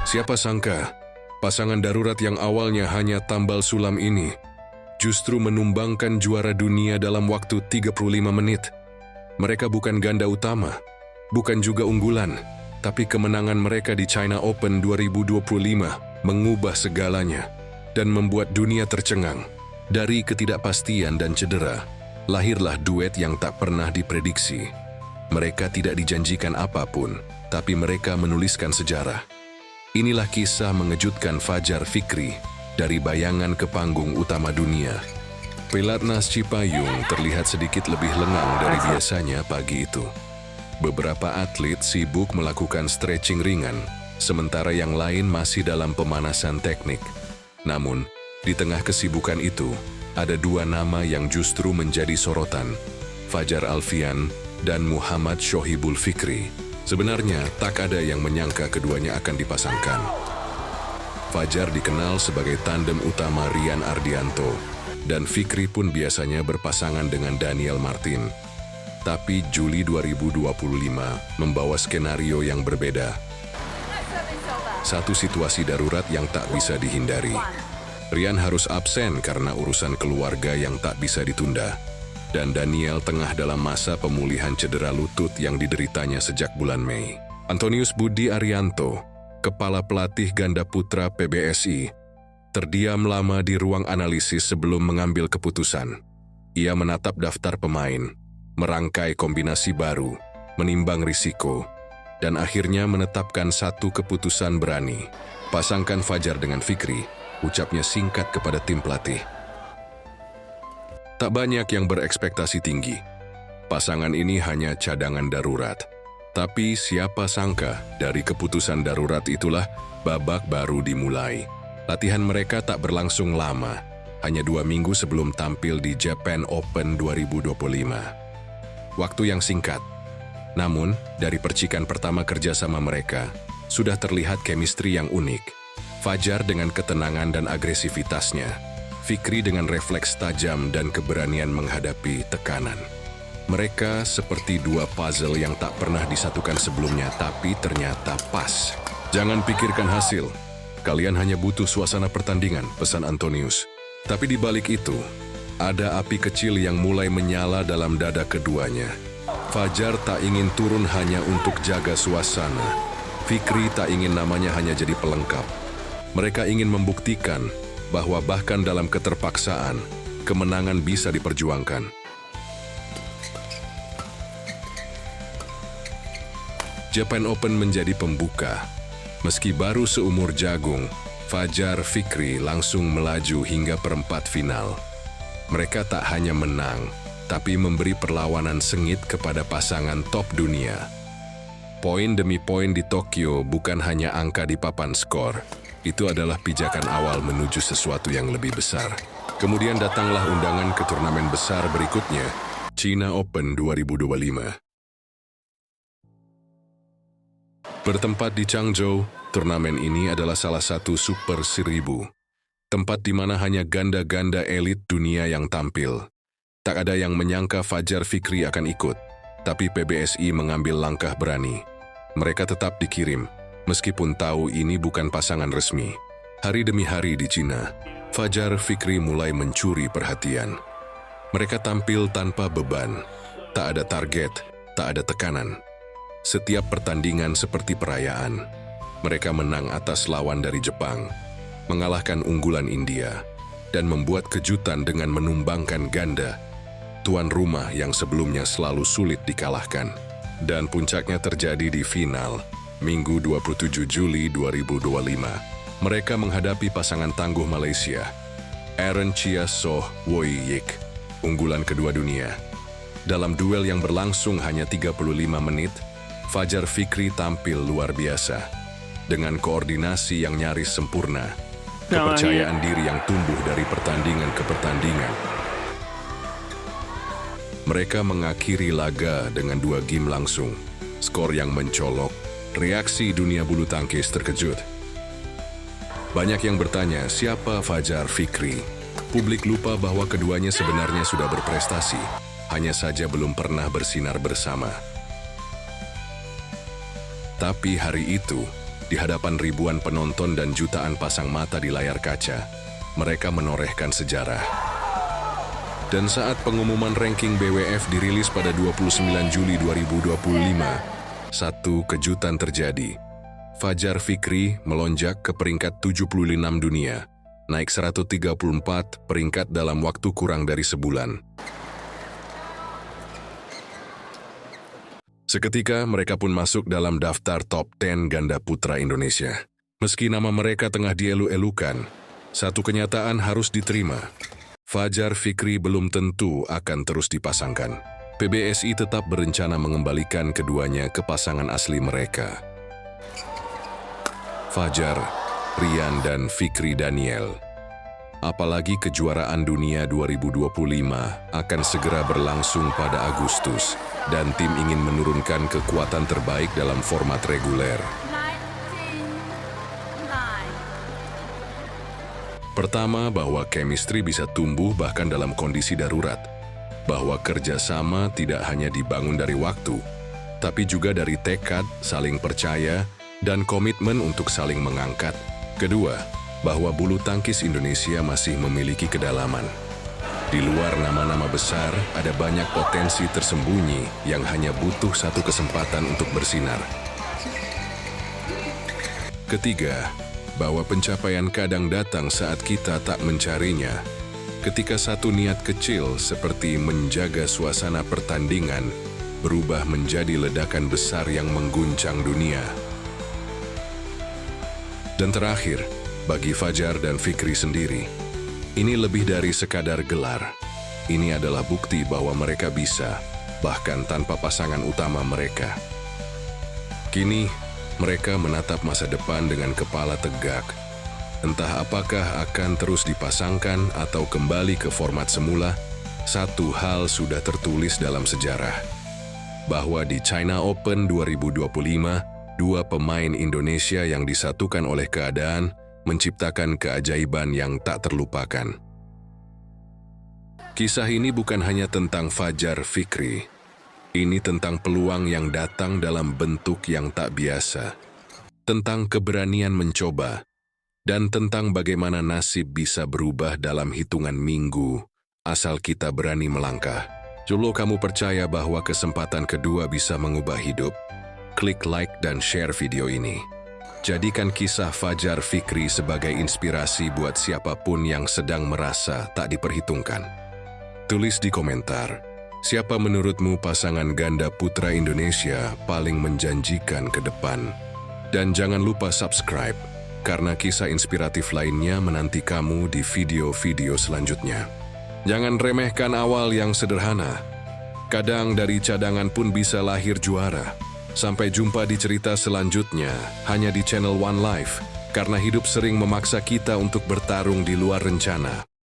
Siapa sangka, pasangan darurat yang awalnya hanya tambal sulam ini justru menumbangkan juara dunia dalam waktu 35 menit. Mereka bukan ganda utama, bukan juga unggulan, tapi kemenangan mereka di China Open 2025 mengubah segalanya dan membuat dunia tercengang. Dari ketidakpastian dan cedera, lahirlah duet yang tak pernah diprediksi. Mereka tidak dijanjikan apapun, tapi mereka menuliskan sejarah. Inilah kisah mengejutkan Fajar Fikri dari bayangan ke panggung utama dunia. Pelatnas Cipayung terlihat sedikit lebih lengang dari biasanya pagi itu. Beberapa atlet sibuk melakukan stretching ringan, sementara yang lain masih dalam pemanasan teknik. Namun, di tengah kesibukan itu, ada dua nama yang justru menjadi sorotan, Fajar Alfian dan Muhammad Shohibul Fikri. Sebenarnya, tak ada yang menyangka keduanya akan dipasangkan. Fajar dikenal sebagai tandem utama Rian Ardianto, dan Fikri pun biasanya berpasangan dengan Daniel Martin. Tapi Juli 2025 membawa skenario yang berbeda. Satu situasi darurat yang tak bisa dihindari. Rian harus absen karena urusan keluarga yang tak bisa ditunda. Dan Daniel tengah dalam masa pemulihan cedera lutut yang dideritanya sejak bulan Mei. Antonius Budi Arianto, kepala pelatih ganda putra PBSI, terdiam lama di ruang analisis sebelum mengambil keputusan. Ia menatap daftar pemain, merangkai kombinasi baru, menimbang risiko, dan akhirnya menetapkan satu keputusan berani. Pasangkan Fajar dengan Fikri, ucapnya singkat kepada tim pelatih. Tak banyak yang berekspektasi tinggi. Pasangan ini hanya cadangan darurat. Tapi siapa sangka dari keputusan darurat itulah babak baru dimulai. Latihan mereka tak berlangsung lama, hanya 2 minggu sebelum tampil di Japan Open 2025. Waktu yang singkat. Namun, dari percikan pertama kerjasama mereka, sudah terlihat chemistry yang unik. Fajar dengan ketenangan dan agresivitasnya, Fikri dengan refleks tajam dan keberanian menghadapi tekanan. Mereka seperti dua puzzle yang tak pernah disatukan sebelumnya, tapi ternyata pas. Jangan pikirkan hasil. Kalian hanya butuh suasana pertandingan, pesan Antonius. Tapi di balik itu, ada api kecil yang mulai menyala dalam dada keduanya. Fajar tak ingin turun hanya untuk jaga suasana. Fikri tak ingin namanya hanya jadi pelengkap. Mereka ingin membuktikan bahwa bahkan dalam keterpaksaan, kemenangan bisa diperjuangkan. Japan Open menjadi pembuka. Meski baru seumur jagung, Fajar Fikri langsung melaju hingga perempat final. Mereka tak hanya menang, tapi memberi perlawanan sengit kepada pasangan top dunia. Poin demi poin di Tokyo bukan hanya angka di papan skor. Itu adalah pijakan awal menuju sesuatu yang lebih besar. Kemudian datanglah undangan ke turnamen besar berikutnya, China Open 2025. Bertempat di Changzhou, turnamen ini adalah salah satu Super 1000. Tempat di mana hanya ganda-ganda elit dunia yang tampil. Tak ada yang menyangka Fajar Fikri akan ikut, tapi PBSI mengambil langkah berani. Mereka tetap dikirim, meskipun tahu ini bukan pasangan resmi. Hari demi hari di China, Fajar Fikri mulai mencuri perhatian. Mereka tampil tanpa beban, tak ada target, tak ada tekanan. Setiap pertandingan seperti perayaan. Mereka menang atas lawan dari Jepang, mengalahkan unggulan India, dan membuat kejutan dengan menumbangkan ganda, tuan rumah yang sebelumnya selalu sulit dikalahkan. Dan puncaknya terjadi di final, Minggu 27 Juli 2025. Mereka menghadapi pasangan tangguh Malaysia, Aaron Chia Soh Woi Yik, unggulan kedua dunia. Dalam duel yang berlangsung hanya 35 menit, Fajar Fikri tampil luar biasa. Dengan koordinasi yang nyaris sempurna, kepercayaan diri yang tumbuh dari pertandingan ke pertandingan. Mereka mengakhiri laga dengan 2 game langsung, skor yang mencolok, reaksi dunia bulu tangkis terkejut. Banyak yang bertanya, siapa Fajar Fikri? Publik lupa bahwa keduanya sebenarnya sudah berprestasi, hanya saja belum pernah bersinar bersama. Tapi hari itu, Di hadapan ribuan penonton dan jutaan pasang mata di layar kaca, mereka menorehkan sejarah. Dan saat pengumuman ranking BWF dirilis pada 29 Juli 2025, satu kejutan terjadi. Fajar Fikri melonjak ke peringkat 76 dunia, naik 134 peringkat dalam waktu kurang dari sebulan. Seketika mereka pun masuk dalam daftar top 10 ganda putra Indonesia. Meski nama mereka tengah dielu-elukan, satu kenyataan harus diterima. Fajar Fikri belum tentu akan terus dipasangkan. PBSI tetap berencana mengembalikan keduanya ke pasangan asli mereka. Fajar, Rian, dan Fikri Daniel. Apalagi kejuaraan dunia 2025 akan segera berlangsung pada Agustus, dan tim ingin menurunkan kekuatan terbaik dalam format reguler. Pertama, bahwa chemistry bisa tumbuh bahkan dalam kondisi darurat. Bahwa kerjasama tidak hanya dibangun dari waktu, tapi juga dari tekad, saling percaya, dan komitmen untuk saling mengangkat. Kedua, bahwa bulu tangkis Indonesia masih memiliki kedalaman. Di luar nama-nama besar, ada banyak potensi tersembunyi yang hanya butuh satu kesempatan untuk bersinar. Ketiga, bahwa pencapaian kadang datang saat kita tak mencarinya. Ketika satu niat kecil seperti menjaga suasana pertandingan berubah menjadi ledakan besar yang mengguncang dunia. Dan terakhir, bagi Fajar dan Fikri sendiri, ini lebih dari sekadar gelar. Ini adalah bukti bahwa mereka bisa, bahkan tanpa pasangan utama mereka. Kini, mereka menatap masa depan dengan kepala tegak. Entah apakah akan terus dipasangkan atau kembali ke format semula, satu hal sudah tertulis dalam sejarah. Bahwa di China Open 2025, dua pemain Indonesia yang disatukan oleh keadaan menciptakan keajaiban yang tak terlupakan. Kisah ini bukan hanya tentang Fajar Fikri. Ini tentang peluang yang datang dalam bentuk yang tak biasa, tentang keberanian mencoba, dan tentang bagaimana nasib bisa berubah dalam hitungan minggu, asal kita berani melangkah. Jolo kamu percaya bahwa kesempatan kedua bisa mengubah hidup? Klik like dan share video ini. Jadikan kisah Fajar Fikri sebagai inspirasi buat siapapun yang sedang merasa tak diperhitungkan. Tulis di komentar. Siapa menurutmu pasangan ganda putra Indonesia paling menjanjikan ke depan? Dan jangan lupa subscribe, karena kisah inspiratif lainnya menanti kamu di video-video selanjutnya. Jangan remehkan awal yang sederhana. Kadang dari cadangan pun bisa lahir juara. Sampai jumpa di cerita selanjutnya, hanya di channel One Life, karena hidup sering memaksa kita untuk bertarung di luar rencana.